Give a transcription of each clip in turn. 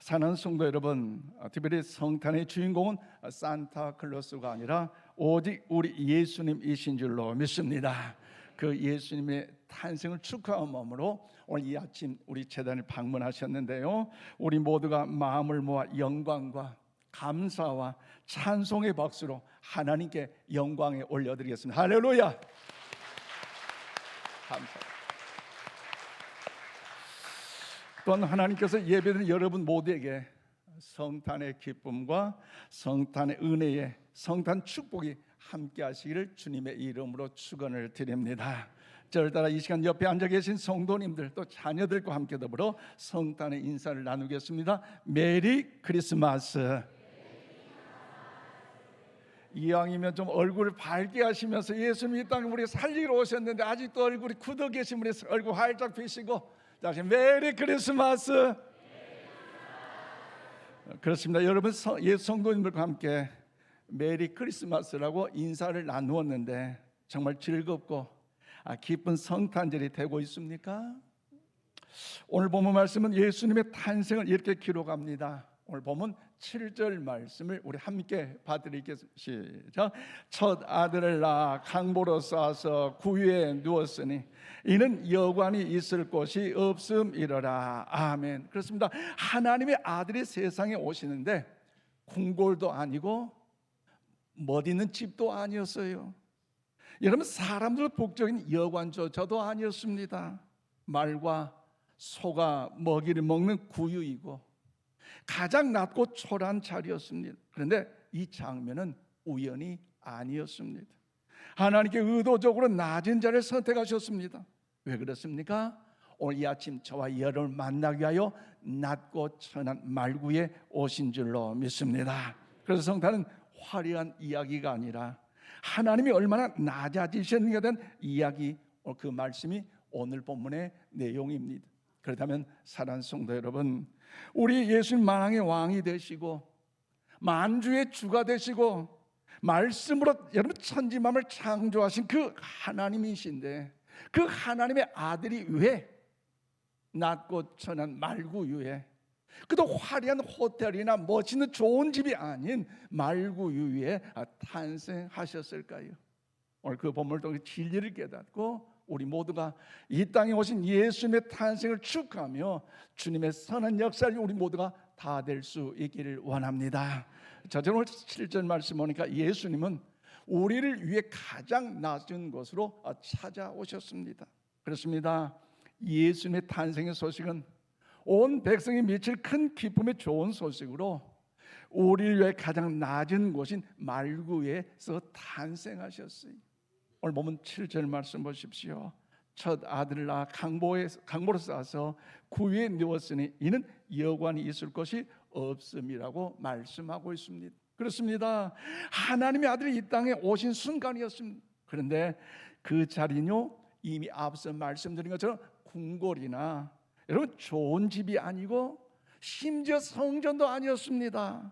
사랑하는 성도 여러분, 특별히 성탄의 주인공은 산타클로스가 아니라 오직 우리 예수님이신 줄로 믿습니다. 그 예수님의 탄생을 축하한 마음으로 오늘 이 아침 우리 제단을 방문하셨는데요, 우리 모두가 마음을 모아 영광과 감사와 찬송의 박수로 하나님께 영광에 올려드리겠습니다. 할렐루야. 감사합니다. 또한 하나님께서 예배드린 여러분 모두에게 성탄의 기쁨과 성탄의 은혜의 성탄 축복이 함께 하시기를 주님의 이름으로 축원을 드립니다. 저를 따라 이 시간 옆에 앉아 계신 성도님들 또 자녀들과 함께 더불어 성탄의 인사를 나누겠습니다. 메리 크리스마스. 이왕이면 좀 얼굴을 밝게 하시면서 예수님이 이 땅에 우리 살리러 오셨는데 아직도 얼굴이 굳어 계신 분이 얼굴 활짝 피시고 다시 메리 크리스마스. 그렇습니다. 여러분, 예수 성도님들과 함께 메리 크리스마스라고 인사를 나누었는데 정말 즐겁고 기쁜 성탄절이 되고 있습니까? 오늘 본문 말씀은 예수님의 탄생을 이렇게 기록합니다. 오늘 본문 7절 말씀을 우리 함께 봐드리겠습니다. 시작. 첫 아들을 낳아 강보로 싸서 구유에 누웠으니 이는 여관이 있을 곳이 없음이러라. 아멘. 그렇습니다. 하나님의 아들이 세상에 오시는데 궁궐도 아니고 멋있는 집도 아니었어요. 여러분, 사람들 복적인 여관조차도 아니었습니다. 말과 소가 먹이를 먹는 구유이고 가장 낮고 초라한 자리였습니다. 그런데 이 장면은 우연이 아니었습니다. 하나님께 의도적으로 낮은 자리를 선택하셨습니다. 왜 그렇습니까? 오늘 이 아침 저와 여러분을 만나기 위하여 낮고 천한 말구에 오신 줄로 믿습니다. 그래서 성탄은 화려한 이야기가 아니라 하나님이 얼마나 낮아지셨는가에 대한 이야기, 그 말씀이 오늘 본문의 내용입니다. 그렇다면 사랑하는 성도 여러분, 우리 예수님 만왕의 왕이 되시고 만주의 주가 되시고 말씀으로 여러분 천지만물을 창조하신 그 하나님이신데 그 하나님의 아들이 왜 낮고 천한 말구유에, 그도 화려한 호텔이나 멋있는 좋은 집이 아닌 말구유에 탄생하셨을까요? 오늘 그 본문을 통해 진리를 깨닫고 우리 모두가 이 땅에 오신 예수님의 탄생을 축하하며 주님의 선한 역사를 우리 모두가 다 될 수 있기를 원합니다. 자, 저는 오늘 7절 말씀 보니까 예수님은 우리를 위해 가장 낮은 곳으로 찾아오셨습니다. 그렇습니다. 예수님의 탄생의 소식은 온 백성이 미칠 큰 기쁨의 좋은 소식으로 우리를 위해 가장 낮은 곳인 말구에서 탄생하셨어요. 오늘 보면 7절 말씀 보십시오. 첫 아들을 낳아 강보로 싸서 구유에 누웠으니 이는 여관이 있을 것이 없음이라고 말씀하고 있습니다. 그렇습니다. 하나님의 아들이 이 땅에 오신 순간이었습니다. 그런데 그 자리는요, 이미 앞서 말씀드린 것처럼 궁궐이나 여러분 좋은 집이 아니고 심지어 성전도 아니었습니다.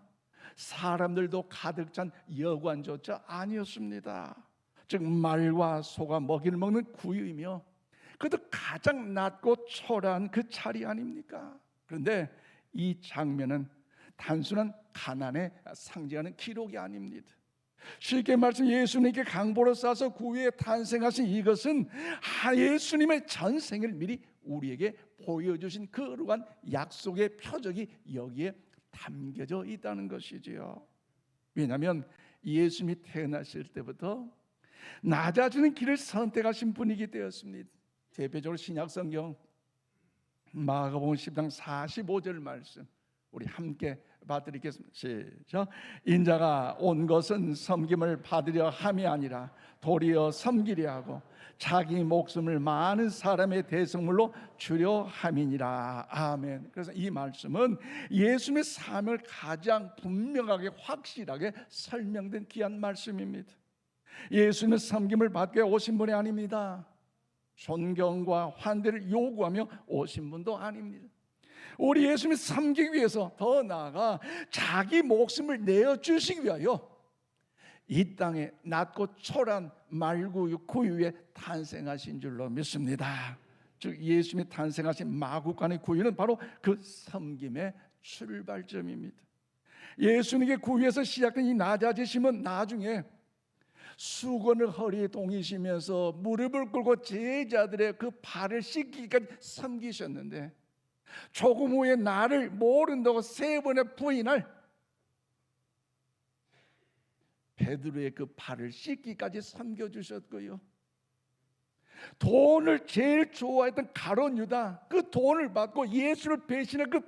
사람들도 가득 찬 여관조차 아니었습니다. 즉 말과 소가 먹이를 먹는 구유이며 그것도 가장 낮고 초라한 그 자리 아닙니까? 그런데 이 장면은 단순한 가난에 상징하는 기록이 아닙니다. 쉽게 말씀, 예수님께 강보로 싸서 구유에 탄생하신 이것은 예수님의 전생을 미리 우리에게 보여주신 그러한 약속의 표적이 여기에 담겨져 있다는 것이지요. 왜냐하면 예수님이 태어나실 때부터 낮아지는 길을 선택하신 분이기 때였습니다. 대표적으로 신약성경 마가복음 10장 45절 말씀 우리 함께 봐드리겠습니다. 시작. 인자가 온 것은 섬김을 받으려 함이 아니라 도리어 섬기려 하고 자기 목숨을 많은 사람의 대성물로 주려 함이니라. 아멘. 그래서 이 말씀은 예수님의 삶을 가장 분명하게 확실하게 설명된 귀한 말씀입니다. 예수님은 섬김을 받게 오신 분이 아닙니다. 존경과 환대를 요구하며 오신 분도 아닙니다. 우리 예수님이 섬기기 위해서 더 나아가 자기 목숨을 내어주시기 위하여 이 땅에 낮고 초라한 말구유 구유에 탄생하신 줄로 믿습니다. 즉 예수님이 탄생하신 마구간의 구유는 바로 그 섬김의 출발점입니다. 예수님께 구유에서 시작된 이 낮아지심은 나중에 수건을 허리에 동이시면서 무릎을 꿇고 제자들의 그 발을 씻기기까지 섬기셨는데, 조금 후에 나를 모른다고 3번의 부인할 베드로의 그 발을 씻기까지 섬겨주셨고요, 돈을 제일 좋아했던 가룟 유다, 그 돈을 받고 예수를 배신한 그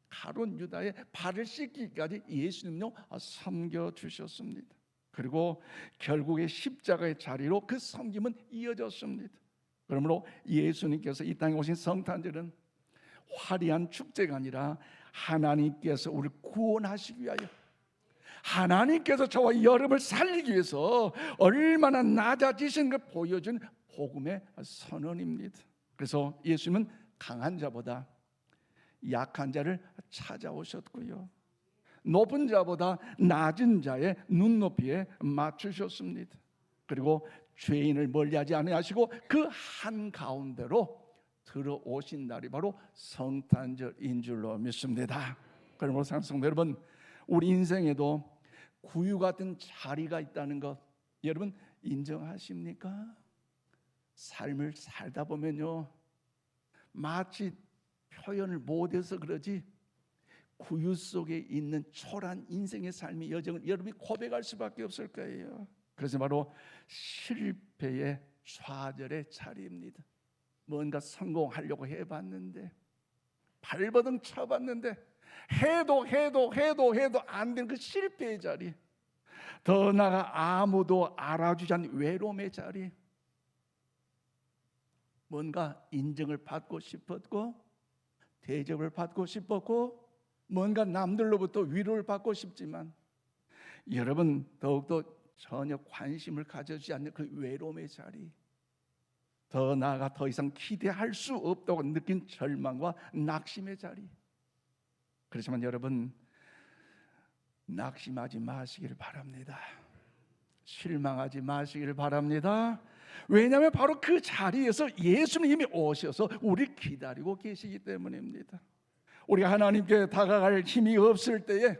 가룟 유다의 발을 씻기까지 예수님요 섬겨주셨습니다. 그리고 결국에 십자가의 자리로 그 섬김은 이어졌습니다. 그러므로 예수님께서 이 땅에 오신 성탄절은 화려한 축제가 아니라 하나님께서 우리를 구원하시기 위하여, 하나님께서 저와 여러분을 살리기 위해서 얼마나 낮아지신 걸 보여준 복음의 선언입니다. 그래서 예수님은 강한 자보다 약한 자를 찾아오셨고요, 높은 자보다 낮은 자의 눈높이에 맞추셨습니다. 그리고 죄인을 멀리하지 아니하시고 그 한가운데로 들어오신 날이 바로 성탄절인 줄로 믿습니다. 그러므로 사랑하는 여러분, 우리 인생에도 구유 같은 자리가 있다는 것 여러분 인정하십니까? 삶을 살다 보면요, 마치 표현을 못해서 그러지 구유 속에 있는 초라한 인생의 삶의 여정을 여러분이 고백할 수밖에 없을 거예요. 그래서 바로 실패의 좌절의 자리입니다. 뭔가 성공하려고 해봤는데, 발버둥 쳐봤는데 해도 안 되는 그 실패의 자리, 더 나아가 아무도 알아주지 않는 외로움의 자리, 뭔가 인정을 받고 싶었고 대접을 받고 싶었고 뭔가 남들로부터 위로를 받고 싶지만 여러분 더욱더 전혀 관심을 가져주지 않는 그 외로움의 자리, 더 나아가 더 이상 기대할 수 없다고 느낀 절망과 낙심의 자리. 그렇지만 여러분 낙심하지 마시기를 바랍니다. 실망하지 마시기를 바랍니다. 왜냐하면 바로 그 자리에서 예수님이 오셔서 우리를 기다리고 계시기 때문입니다. 우리가 하나님께 다가갈 힘이 없을 때에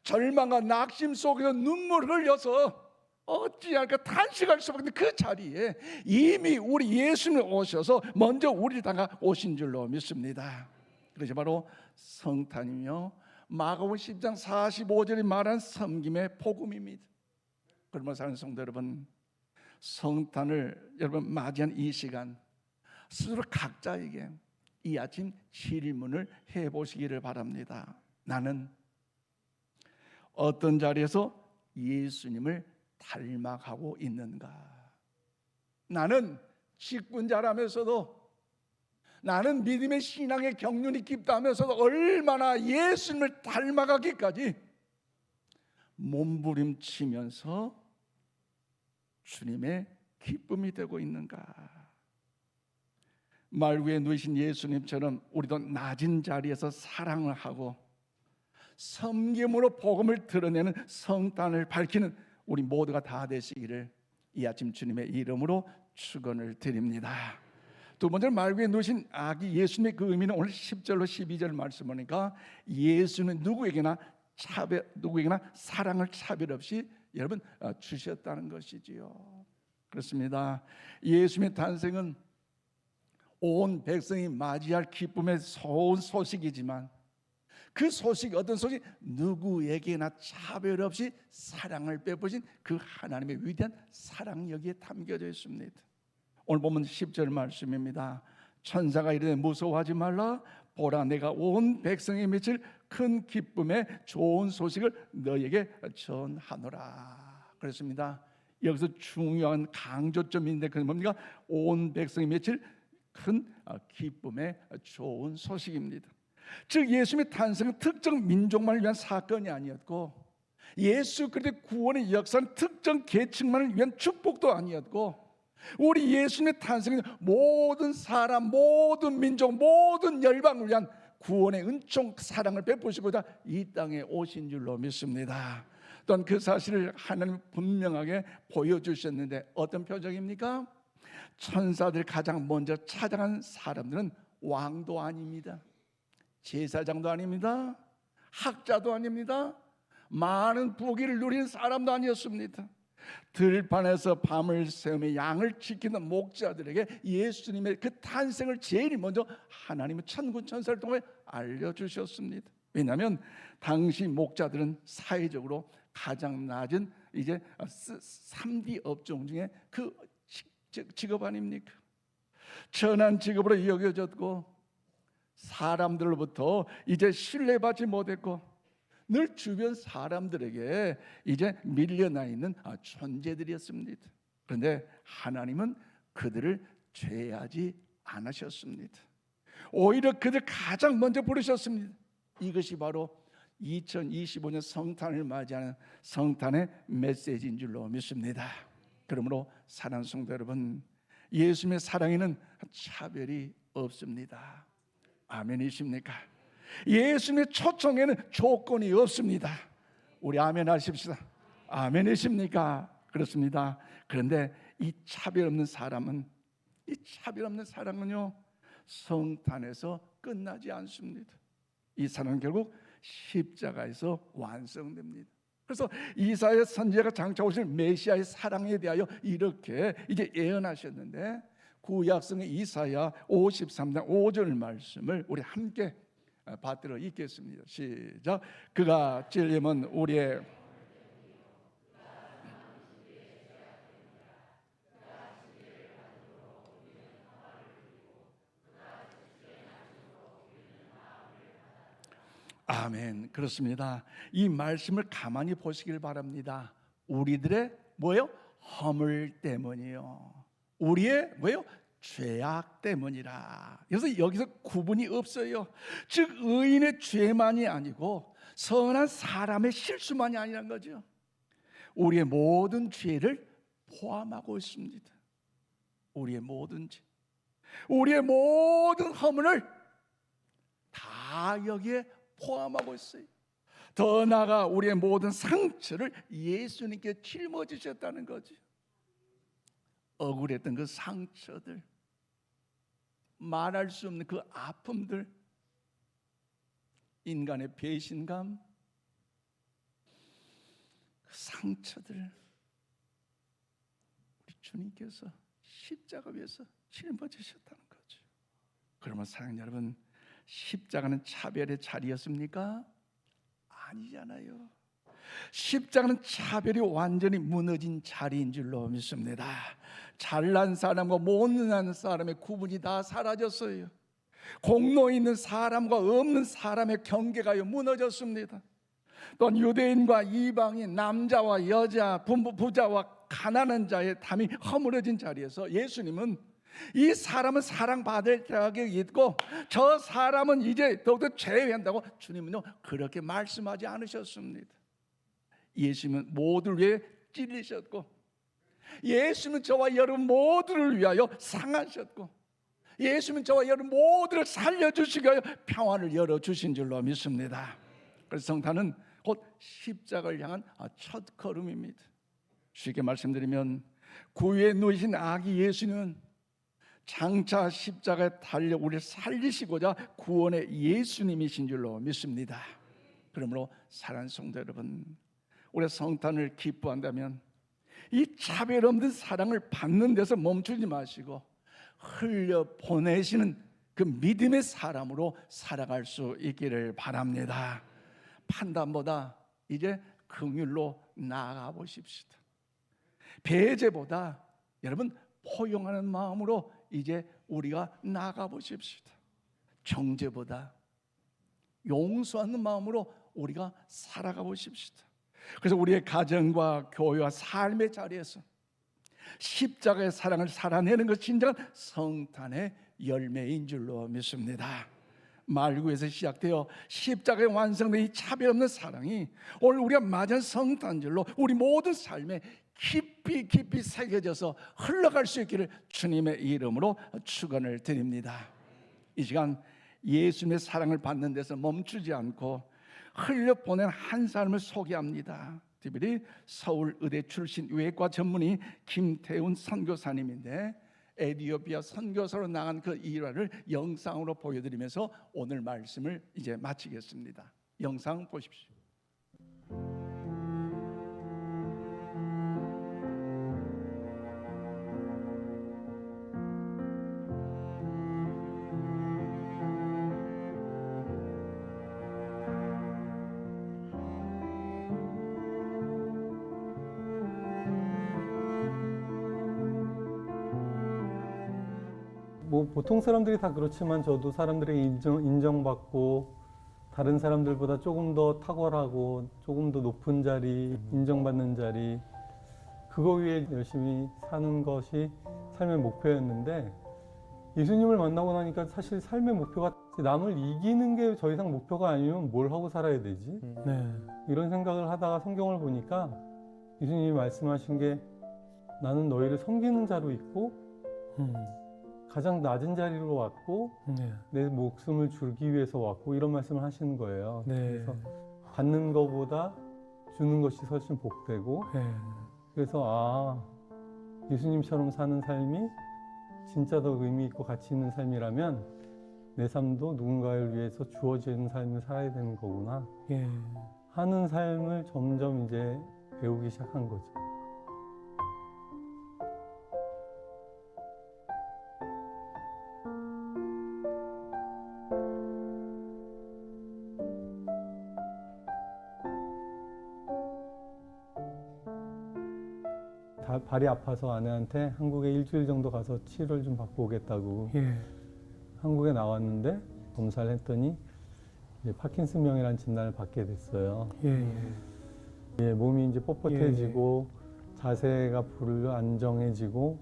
절망과 낙심 속에서 눈물을 흘려서 어찌할까 탄식할 수밖에 없는 그 자리에 이미 우리 예수님이 오셔서 먼저 우리를 다가오신 줄로 믿습니다. 그래서 바로 성탄이며 마가복음 10장 45절이 말한 섬김의 복음입니다. 그러면 사랑하는 성도 여러분, 성탄을 여러분 맞이한 이 시간 스스로 각자에게 이 아침 질문을 해보시기를 바랍니다. 나는 어떤 자리에서 예수님을 닮아가고 있는가? 나는 직분자라면서도, 나는 믿음의 신앙의 경륜이 깊다 하면서도 얼마나 예수님을 닮아가기까지 몸부림치면서 주님의 기쁨이 되고 있는가? 말 위에 누이신 예수님처럼 우리도 낮은 자리에서 사랑을 하고 섬김으로 복음을 드러내는 성탄을 밝히는 우리 모두가 다 되시기를 이 아침 주님의 이름으로 축원을 드립니다. 두 번째, 말 위에 누신 아기 예수님의 그 의미는 오늘 10절로 12절 말씀 보니까 예수는 누구에게나 사랑을 차별 없이 여러분 주셨다는 것이지요. 그렇습니다. 예수님의 탄생은 온 백성이 맞이할 기쁨의 좋은 소식이지만 그 소식이 어떤 소식? 누구에게나 차별 없이 사랑을 베푸신 그 하나님의 위대한 사랑 여기에 담겨져 있습니다. 오늘 보면 10절 말씀입니다. 천사가 이르되 무서워하지 말라, 보라 내가 온 백성에 미칠 큰 기쁨의 좋은 소식을 너에게 전하노라. 그렇습니다. 여기서 중요한 강조점인데 그건 뭡니까? 온 백성에 미칠 큰 기쁨의 좋은 소식입니다. 즉 예수님의 탄생은 특정 민족만을 위한 사건이 아니었고, 예수 그리스도의 구원의 역사는 특정 계층만을 위한 축복도 아니었고, 우리 예수님의 탄생은 모든 사람, 모든 민족, 모든 열방을 위한 구원의 은총 사랑을 베푸시고자 이 땅에 오신 줄로 믿습니다. 또한 그 사실을 하나님 분명하게 보여주셨는데 어떤 표정입니까? 천사들 가장 먼저 찾아간 사람들은 왕도 아닙니다. 제사장도 아닙니다. 학자도 아닙니다. 많은 부귀를 누린 사람도 아니었습니다. 들판에서 밤을 새우며 양을 지키는 목자들에게 예수님의 그 탄생을 제일 먼저 하나님은 천군 천사를 통해 알려주셨습니다. 왜냐하면 당시 목자들은 사회적으로 가장 낮은 이제 3D 업종 중에 그 직업 아닙니까? 천한 직업으로 여겨졌고 사람들로부터 이제 신뢰받지 못했고 늘 주변 사람들에게 이제 밀려나 있는 존재들이었습니다. 그런데 하나님은 그들을 죄하지 않으셨습니다. 오히려 그들 가장 먼저 부르셨습니다. 이것이 바로 2025년 성탄을 맞이하는 성탄의 메시지인 줄로 믿습니다. 그러므로 사랑하는 성도 여러분, 예수님의 사랑에는 차별이 없습니다. 아멘이십니까? 예수님의 초청에는 조건이 없습니다. 우리 아멘 하십시다. 아멘이십니까? 그렇습니다. 그런데 이 차별 없는 사랑은요 성탄에서 끝나지 않습니다. 이 사랑은 결국 십자가에서 완성됩니다. 그래서 이사야 선지자가 장차 오실 메시아의 사랑에 대하여 이렇게 이제 예언하셨는데, 구약성의 이사야 53장 5절 말씀을 우리 함께 받들어 읽겠습니다. 시작. 그가 찔림은 우리의 아멘. 그렇습니다. 이 말씀을 가만히 보시길 바랍니다. 우리들의 뭐예요? 허물 때문이요. 우리의 뭐예요? 죄악 때문이라. 그래서 여기서 구분이 없어요. 즉 의인의 죄만이 아니고 선한 사람의 실수만이 아니란 거죠. 우리의 모든 죄를 포함하고 있습니다. 우리의 모든 죄, 우리의 모든 허물을 다 여기에 포함하고 있어요. 더 나아가 우리의 모든 상처를 예수님께 짊어지셨다는 거죠. 억울했던 그 상처들, 말할 수 없는 그 아픔들, 인간의 배신감, 그 상처들 우리 주님께서 십자가 위에서 짊어지셨다는 거죠. 그러면 사랑하는 여러분, 십자가는 차별의 자리였습니까? 아니잖아요. 십자가는 차별이 완전히 무너진 자리인 줄로 믿습니다. 잘난 사람과 못난 사람의 구분이 다 사라졌어요. 공로 있는 사람과 없는 사람의 경계가 무너졌습니다. 또한 유대인과 이방인, 남자와 여자, 부자와 가난한 자의 담이 허물어진 자리에서 예수님은 이 사람은 사랑받을 자격이 있고 저 사람은 이제 더욱더 제외한다고 주님은요 그렇게 말씀하지 않으셨습니다. 예수님은 모두를 위해 찔리셨고, 예수님은 저와 여러분 모두를 위하여 상하셨고, 예수님은 저와 여러분 모두를 살려주시기 위하여 평안을 열어주신 줄로 믿습니다. 그래서 성탄은 곧 십자가를 향한 첫 걸음입니다. 쉽게 말씀드리면 구유에 누이신 아기 예수님은 장차 십자가에 달려 우리를 살리시고자 구원의 예수님이신 줄로 믿습니다. 그러므로 사랑하는 성도 여러분, 우리 성탄을 기뻐한다면 이 차별 없는 사랑을 받는 데서 멈추지 마시고 흘려 보내시는 그 믿음의 사람으로 살아갈 수 있기를 바랍니다. 판단보다 이제 긍휼로 나아가 보십시다. 배제보다 여러분 포용하는 마음으로 이제 우리가 나아가 보십시다. 정죄보다 용서하는 마음으로 우리가 살아가 보십시다. 그래서 우리의 가정과 교회와 삶의 자리에서 십자가의 사랑을 살아내는 것이 진정한 성탄의 열매인 줄로 믿습니다. 말구에서 시작되어 십자가에 완성된 이 차별 없는 사랑이 오늘 우리가 맞은 성탄절로 우리 모든 삶에 깊이 새겨져서 흘러갈 수 있기를 주님의 이름으로 축원을 드립니다. 이 시간 예수님의 사랑을 받는 데서 멈추지 않고 흘려보낸 한 사람을 소개합니다. 특별히 서울의대 출신 외과 전문의 김태훈 선교사님인데 에티오피아 선교사로 나간 그 일화를 영상으로 보여드리면서 오늘 말씀을 이제 마치겠습니다. 영상 보십시오. 뭐 보통 사람들이 다 그렇지만 저도 사람들에게 인정받고 다른 사람들보다 조금 더 탁월하고 조금 더 높은 자리, 인정받는 자리, 그거 위해 열심히 사는 것이 삶의 목표였는데, 예수님을 만나고 나니까 사실 삶의 목표가 남을 이기는 게 더 이상 목표가 아니면 뭘 하고 살아야 되지? 이런 생각을 하다가 성경을 보니까 예수님이 말씀하신 게, 나는 너희를 섬기는 자로 있고 가장 낮은 자리로 왔고 내 목숨을 주기 위해서 왔고, 이런 말씀을 하시는 거예요. 그래서 받는 것보다 주는 것이 훨씬 복되고, 그래서 예수님처럼 사는 삶이 진짜 더 의미 있고 가치 있는 삶이라면 내 삶도 누군가를 위해서 주어지는 삶을 살아야 되는 거구나 하는 삶을 점점 이제 배우기 시작한 거죠. 발이 아파서 아내한테 한국에 일주일 정도 가서 치료를 좀 받고 오겠다고 한국에 나왔는데, 검사를 했더니 이제 파킨슨병이라는 진단을 받게 됐어요. 몸이 이제 뻣뻣해지고 자세가 불안정해지고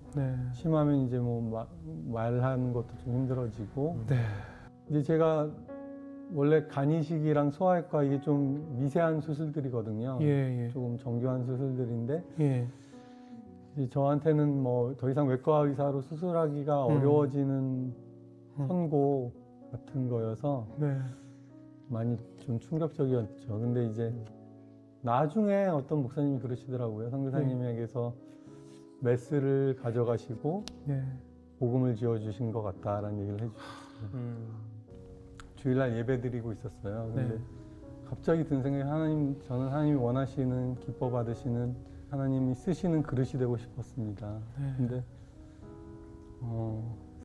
심하면 이제 뭐 말하는 것도 좀 힘들어지고, 이제 제가 원래 간이식이랑 소아외과 이게 좀 미세한 수술들이거든요. 조금 정교한 수술들인데 이제 저한테는 뭐 더 이상 외과 의사로 수술하기가 어려워지는 선고 같은 거여서 많이 좀 충격적이었죠. 근데 이제 나중에 어떤 목사님이 그러시더라고요. 선교사님에게서 메스를 가져가시고 복음을 지어주신 것 같다라는 얘기를 해주셨어요. 주일날 예배 드리고 있었어요. 근데 갑자기 든 생각이, 저는 하나님이 원하시는, 기뻐 받으시는, 하나님이 쓰시는 그릇이 되고 싶었습니다. 근데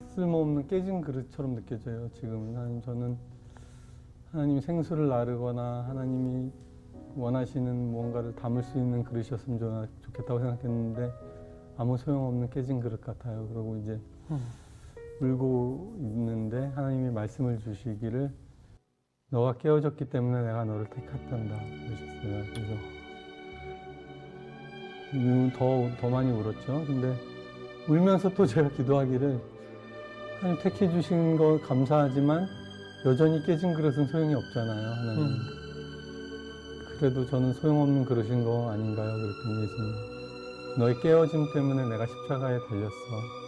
쓸모없는 깨진 그릇처럼 느껴져요. 지금은 저는 하나님이 생수를 나르거나 하나님이 원하시는 뭔가를 담을 수 있는 그릇이었으면 좋겠다고 생각했는데 아무 소용없는 깨진 그릇 같아요. 그리고 이제 울고 있는데 하나님이 말씀을 주시기를, 너가 깨어졌기 때문에 내가 너를 택했단다 그러셨어요. 그래서 더 많이 울었죠. 근데 울면서 또 제가 기도하기를, 하나님 택해 주신 거 감사하지만 여전히 깨진 그릇은 소용이 없잖아요, 하나님. 그래도 저는 소용없는 그릇인 거 아닌가요? 그랬더니 예수님, 너의 깨어짐 때문에 내가 십자가에 달렸어.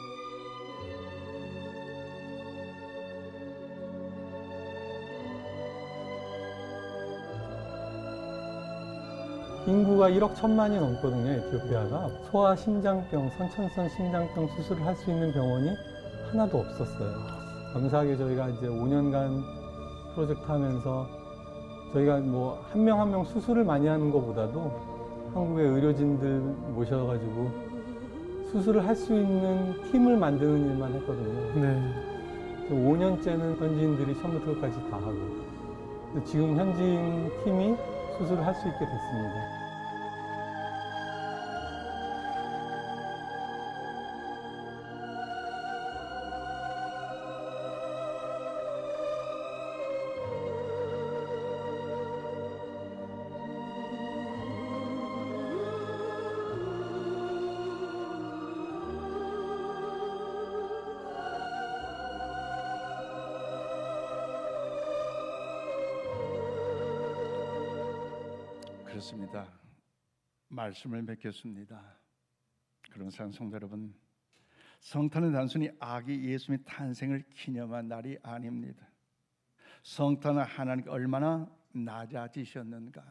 인구가 1억 1천만이 넘거든요, 에티오피아가. 소아 심장병, 선천성 심장병 수술을 할 수 있는 병원이 하나도 없었어요. 감사하게 저희가 이제 5년간 프로젝트 하면서 저희가 뭐 한 명 한 명 수술을 많이 하는 것보다도 한국의 의료진들 모셔가지고 수술을 할 수 있는 팀을 만드는 일만 했거든요. 5년째는 현지인들이 처음부터 끝까지 다 하고, 지금 현지인 팀이 수술을 할 수 있게 됐습니다. 그렇습니다. 말씀을 맺겠습니다. 그런 성도 여러분, 성탄은 단순히 아기 예수님의 탄생을 기념한 날이 아닙니다. 성탄은 하나님께 얼마나 낮아지셨는가,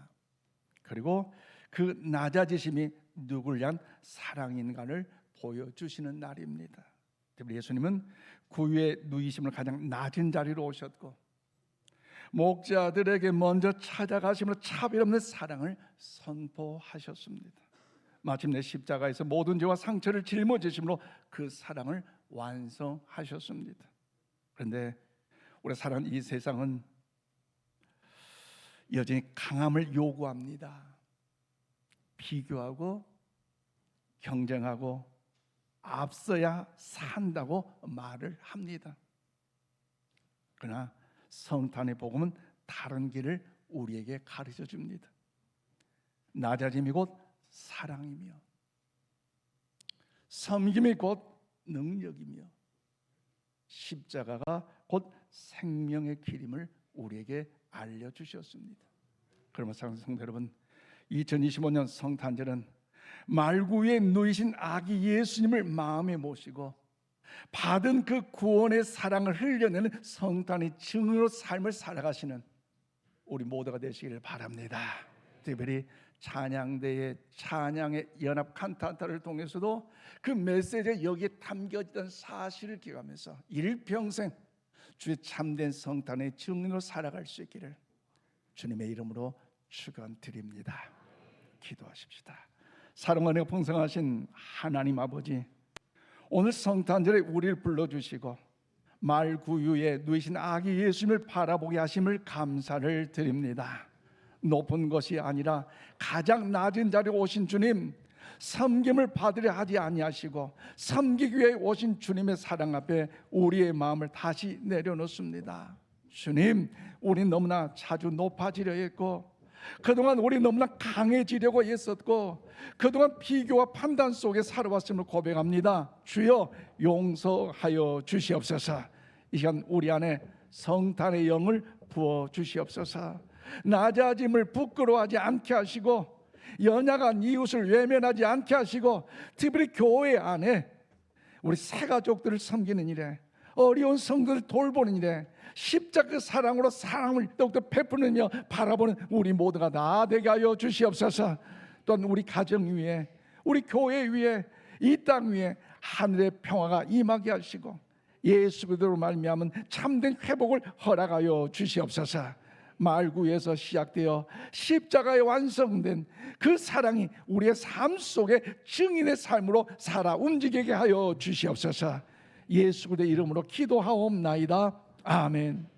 그리고 그 낮아지심이 누구를 위한 사랑인가를 보여주시는 날입니다. 특히 예수님은 구유에 누이심을 가장 낮은 자리로 오셨고 목자들에게 먼저 찾아가심으로 차별 없는 사랑을 선포하셨습니다. 마침내 십자가에서 모든 죄와 상처를 짊어지심으로 그 사랑을 완성하셨습니다. 그런데 우리 사랑하는 이 세상은 여전히 강함을 요구합니다. 비교하고 경쟁하고 앞서야 산다고 말을 합니다. 그러나 성탄의 복음은 다른 길을 우리에게 가르쳐 줍니다. 낮아짐이 곧 사랑이며 섬김이 곧 능력이며 십자가가 곧 생명의 길임을 우리에게 알려주셨습니다. 그러면 사랑하는 성도 여러분, 2025년 성탄절은 말구에 누이신 아기 예수님을 마음에 모시고 받은 그 구원의 사랑을 흘려내는 성탄의 증인으로 삶을 살아가시는 우리 모두가 되시기를 바랍니다. 특별히 찬양대의 찬양의 연합 칸타타를 통해서도 그 메시지에 여기에 담겨있던 사실을 기억하면서 일평생 주의 참된 성탄의 증인으로 살아갈 수 있기를 주님의 이름으로 축원드립니다. 기도하십시다. 사랑 은혜가 풍성하신 하나님 아버지, 오늘 성탄절에 우리를 불러주시고 말구유에 누이신 아기 예수님을 바라보게 하심을 감사를 드립니다. 높은 것이 아니라 가장 낮은 자리에 오신 주님, 섬김을 받으려 하지 아니하시고 섬기기 위해 오신 주님의 사랑 앞에 우리의 마음을 다시 내려놓습니다. 주님, 우리 너무나 자주 높아지려 했고 그동안 우리 너무나 강해지려고 했었고 그동안 비교와 판단 속에 살아왔음을 고백합니다. 주여 용서하여 주시옵소서. 이 시간 우리 안에 성탄의 영을 부어 주시옵소서. 낮아짐을 부끄러워하지 않게 하시고 연약한 이웃을 외면하지 않게 하시고 특별히 교회 안에 우리 새가족들을 섬기는 일에 어려운 성도를 돌보는 일에 십자가 사랑으로 사랑을 더욱더 베푸느며 바라보는 우리 모두가 다 되게 하여 주시옵소서. 또한 우리 가정 위에 우리 교회 위에 이 땅 위에 하늘의 평화가 임하게 하시고 예수 그리스도로 말미암은 참된 회복을 허락하여 주시옵소서. 말구에서 시작되어 십자가에 완성된 그 사랑이 우리의 삶 속에 증인의 삶으로 살아 움직이게 하여 주시옵소서. 예수 그리스도의 이름으로 기도하옵나이다. 아멘.